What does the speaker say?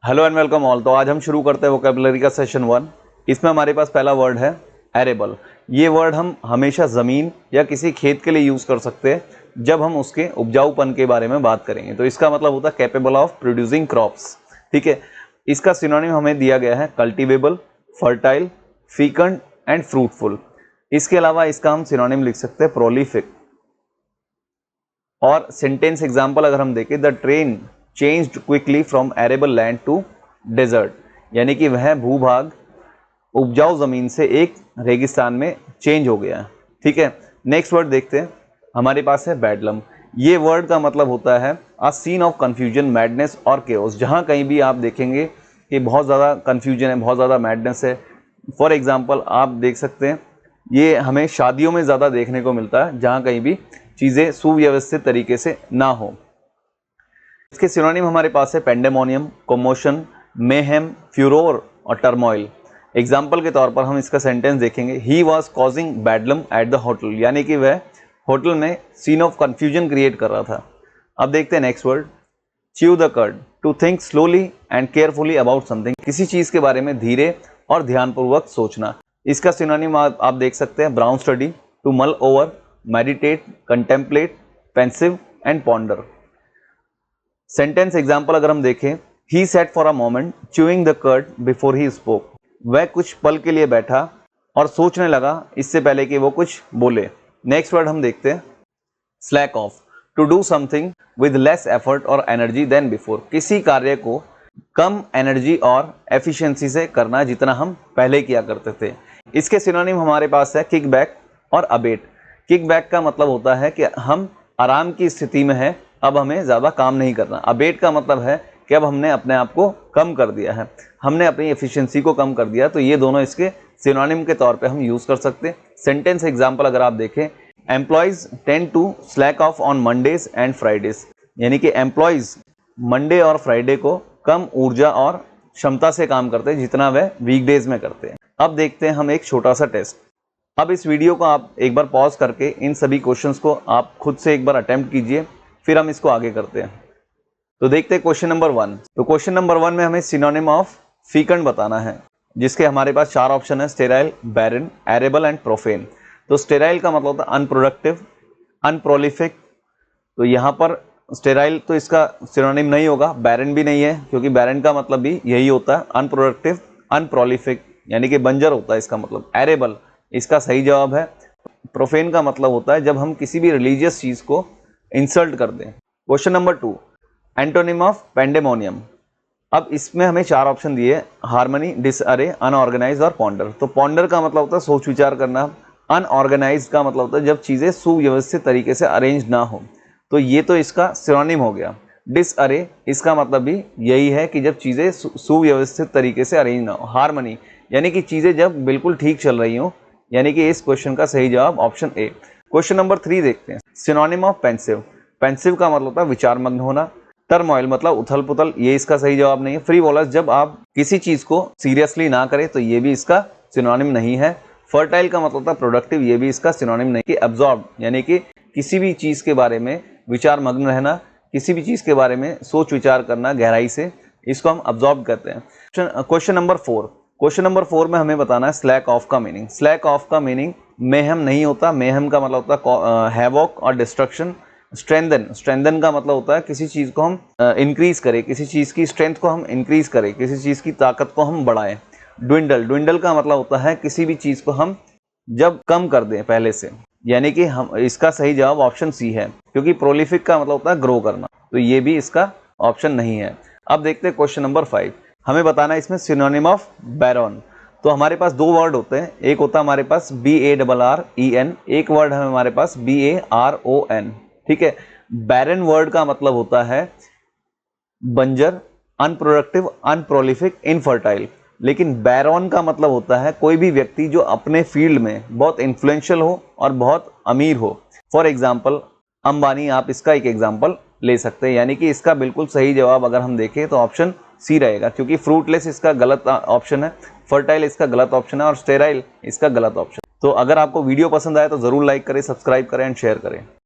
Hello and welcome all. तो आज हम शुरू करते हैं वोकैबुलरी का सेशन 1। इसमें हमारे पास पहला वर्ड है एरेबल। ये वर्ड हम हमेशा ज़मीन या किसी खेत के लिए यूज़ कर सकते हैं जब हम उसके उपजाऊपन के बारे में बात करेंगे। तो इसका मतलब होता है कैपेबल ऑफ प्रोड्यूसिंग क्रॉप्स। ठीक है, इसका सिनोनिम हमें दिया गया है कल्टिवेबल, फर्टाइल, फीकंड एंड फ्रूटफुल। इसके अलावा इसका हम सिनोनिम लिख सकते हैं प्रोलिफिक। और सेंटेंस एग्जाम्पल अगर हम देखें, the terrain changed quickly from arable land to desert, यानी कि वह भूभाग उपजाऊ जमीन से एक रेगिस्तान में चेंज हो गया है। ठीक है, नेक्स्ट वर्ड देखते हैं। हमारे पास है बैडलम। ये वर्ड का मतलब होता है a scene of confusion, madness और केओस। जहाँ कहीं भी आप देखेंगे कि बहुत ज़्यादा कंफ्यूजन है, बहुत ज़्यादा मैडनेस है। फॉर एग्जाम्पल आप देख सकते हैं, ये हमें शादियों में ज़्यादा देखने को मिलता है जहाँ कहीं भी चीज़ें सुव्यवस्थित तरीके से ना हो। इसके सिनोनिम हमारे पास है पेंडेमोनियम, कॉमोशन, मेहेम, फ्यूरोर और टर्मोइल। एग्जाम्पल के तौर पर हम इसका सेंटेंस देखेंगे, he was causing bedlam at the hotel, यानी कि वह होटल में सीन ऑफ कंफ्यूजन क्रिएट कर रहा था। अब देखते हैं next word, chew the cud, to think slowly and carefully about something. किसी चीज़ के बारे में धीरे और ध्यानपूर्वक सोचना। इसका सिनोनिम आप देख सकते हैं brown study, to mull over, meditate, contemplate, pensive and ponder. Sentence example अगर हम देखें, he sat for a moment chewing the cud before he spoke. वह कुछ पल के लिए बैठा और सोचने लगा इससे पहले कि वो कुछ बोले। नेक्स्ट वर्ड हम देखते हैं slack off, to do something with less effort और एनर्जी देन बिफोर। किसी कार्य को कम एनर्जी और एफिशिएंसी से करना जितना हम पहले किया करते थे। इसके सिनोनिम हमारे पास है किक बैक और अबेट। किक बैक का मतलब होता है कि हम आराम की स्थिति में हैं, अब हमें ज़्यादा काम नहीं करना। अबेट का मतलब है कि अब हमने अपने आप को कम कर दिया है, हमने अपनी एफिशिएंसी को कम कर दिया। तो ये दोनों इसके सिनोनिम के तौर पे हम यूज़ कर सकते हैं। सेंटेंस एग्जांपल अगर आप देखें, employees tend to slack off on Mondays and Fridays, यानी कि एम्प्लॉयज़ मंडे और फ्राइडे को कम ऊर्जा और क्षमता से काम करते हैं जितना वह वीकडेज में करते हैं। अब देखते हैं हम एक छोटा सा टेस्ट। अब इस वीडियो को आप एक बार पॉज करके इन सभी क्वेश्चंस को आप खुद से एक बार अटेम्प्ट कीजिए, फिर हम इसको आगे करते हैं। तो देखते हैं क्वेश्चन नंबर 1। तो क्वेश्चन नंबर 1 में हमें सिनोनिम ऑफ फीकंड बताना है, जिसके हमारे पास 4 ऑप्शन है, sterile, barren, arable and profane. तो स्टेराइल का मतलब होता है अनप्रोडक्टिव, अनप्रोलिफिक। तो यहाँ पर स्टेराइल तो इसका सिनोनिम नहीं होगा, बैरन भी नहीं है, क्योंकि बैरन का मतलब भी यही होता है अनप्रोडक्टिव, अनप्रोलिफिक, यानी कि बंजर होता है इसका मतलब। एरेबल इसका सही जवाब है। प्रोफेन का मतलब होता है जब हम किसी भी रिलीजियस चीज़ को इंसल्ट कर दें। Question number 2, antonym of pandemonium. अब इसमें हमें 4 ऑप्शन दिए, हार्मनी, डिसअरे, अनऑर्गेनाइज और पॉन्डर। तो पॉन्डर का मतलब होता है सोच विचार करना, अनऑर्गेनाइज का मतलब होता है जब चीज़ें सुव्यवस्थित तरीके से अरेंज ना हो। तो ये तो इसका सिनोनिम हो गया। डिसअरे इसका मतलब भी यही है कि जब चीज़ें सुव्यवस्थित तरीके से अरेंज ना हो। हार्मनी यानी कि चीज़ें जब बिल्कुल ठीक चल रही हो, यानी कि इस क्वेश्चन का सही जवाब ऑप्शन ए। क्वेश्चन नंबर 3 देखते हैं, सिनोनिम ऑफ पेंसिव। पेंसिव का मतलब होता है विचार मग्न होना। टर्मोइल मतलब उथल पुथल, ये इसका सही जवाब नहीं है। फ्रीवोलस जब आप किसी चीज़ को सीरियसली ना करें, तो ये भी इसका सिनोनिम नहीं है। फर्टाइल का मतलब होता है प्रोडक्टिव, ये भी इसका सिनोनिम नहीं है। एब्जॉर्ब यानी कि किसी भी चीज़ के बारे में विचार मग्न रहना, किसी भी चीज़ के बारे में सोच विचार करना गहराई से, इसको हम अब्जॉर्ब कहते हैं। Question number 4। क्वेश्चन नंबर 4 में हमें बताना है स्लैक ऑफ का मीनिंग। स्लैक ऑफ का मीनिंग मेहम नहीं होता। मेहम का मतलब होता है हैवॉक और डिस्ट्रक्शन। स्ट्रेंथन, स्ट्रेंथन का मतलब होता है किसी चीज़ को हम इंक्रीज करें, किसी चीज़ की स्ट्रेंथ को हम इंक्रीज करें, किसी चीज़ की ताकत को हम बढ़ाएं। ड्विंडल, ड्विंडल का मतलब होता है किसी भी चीज़ को हम जब कम कर दें पहले से, यानी कि हम, इसका सही जवाब ऑप्शन सी है, क्योंकि प्रोलिफिक का मतलब होता है ग्रो करना। तो ये भी इसका ऑप्शन नहीं है। अब देखते हैं क्वेश्चन नंबर 5। हमें बताना है इसमें सिनोनिम ऑफ बैरन। तो हमारे पास 2 वर्ड होते हैं, एक होता है हमारे पास BARREN, एक वर्ड है हमारे पास BARON। ठीक है, बैरन वर्ड का मतलब होता है बंजर, अनप्रोडक्टिव, अनप्रोलिफिक, इनफर्टाइल। लेकिन बैरन का मतलब होता है कोई भी व्यक्ति जो अपने फील्ड में बहुत इन्फ्लुएंशियल हो और बहुत अमीर हो। फॉर एग्जाम्पल अंबानी, आप इसका एक एग्जाम्पल ले सकते हैं। यानी कि इसका बिल्कुल सही जवाब अगर हम देखें तो ऑप्शन सी रहेगा, क्योंकि फ्रूटलेस इसका गलत ऑप्शन है, फर्टाइल इसका गलत ऑप्शन है और स्टेराइल इसका गलत ऑप्शन। तो अगर आपको वीडियो पसंद आए तो ज़रूर लाइक करें, सब्सक्राइब करें एंड शेयर करें।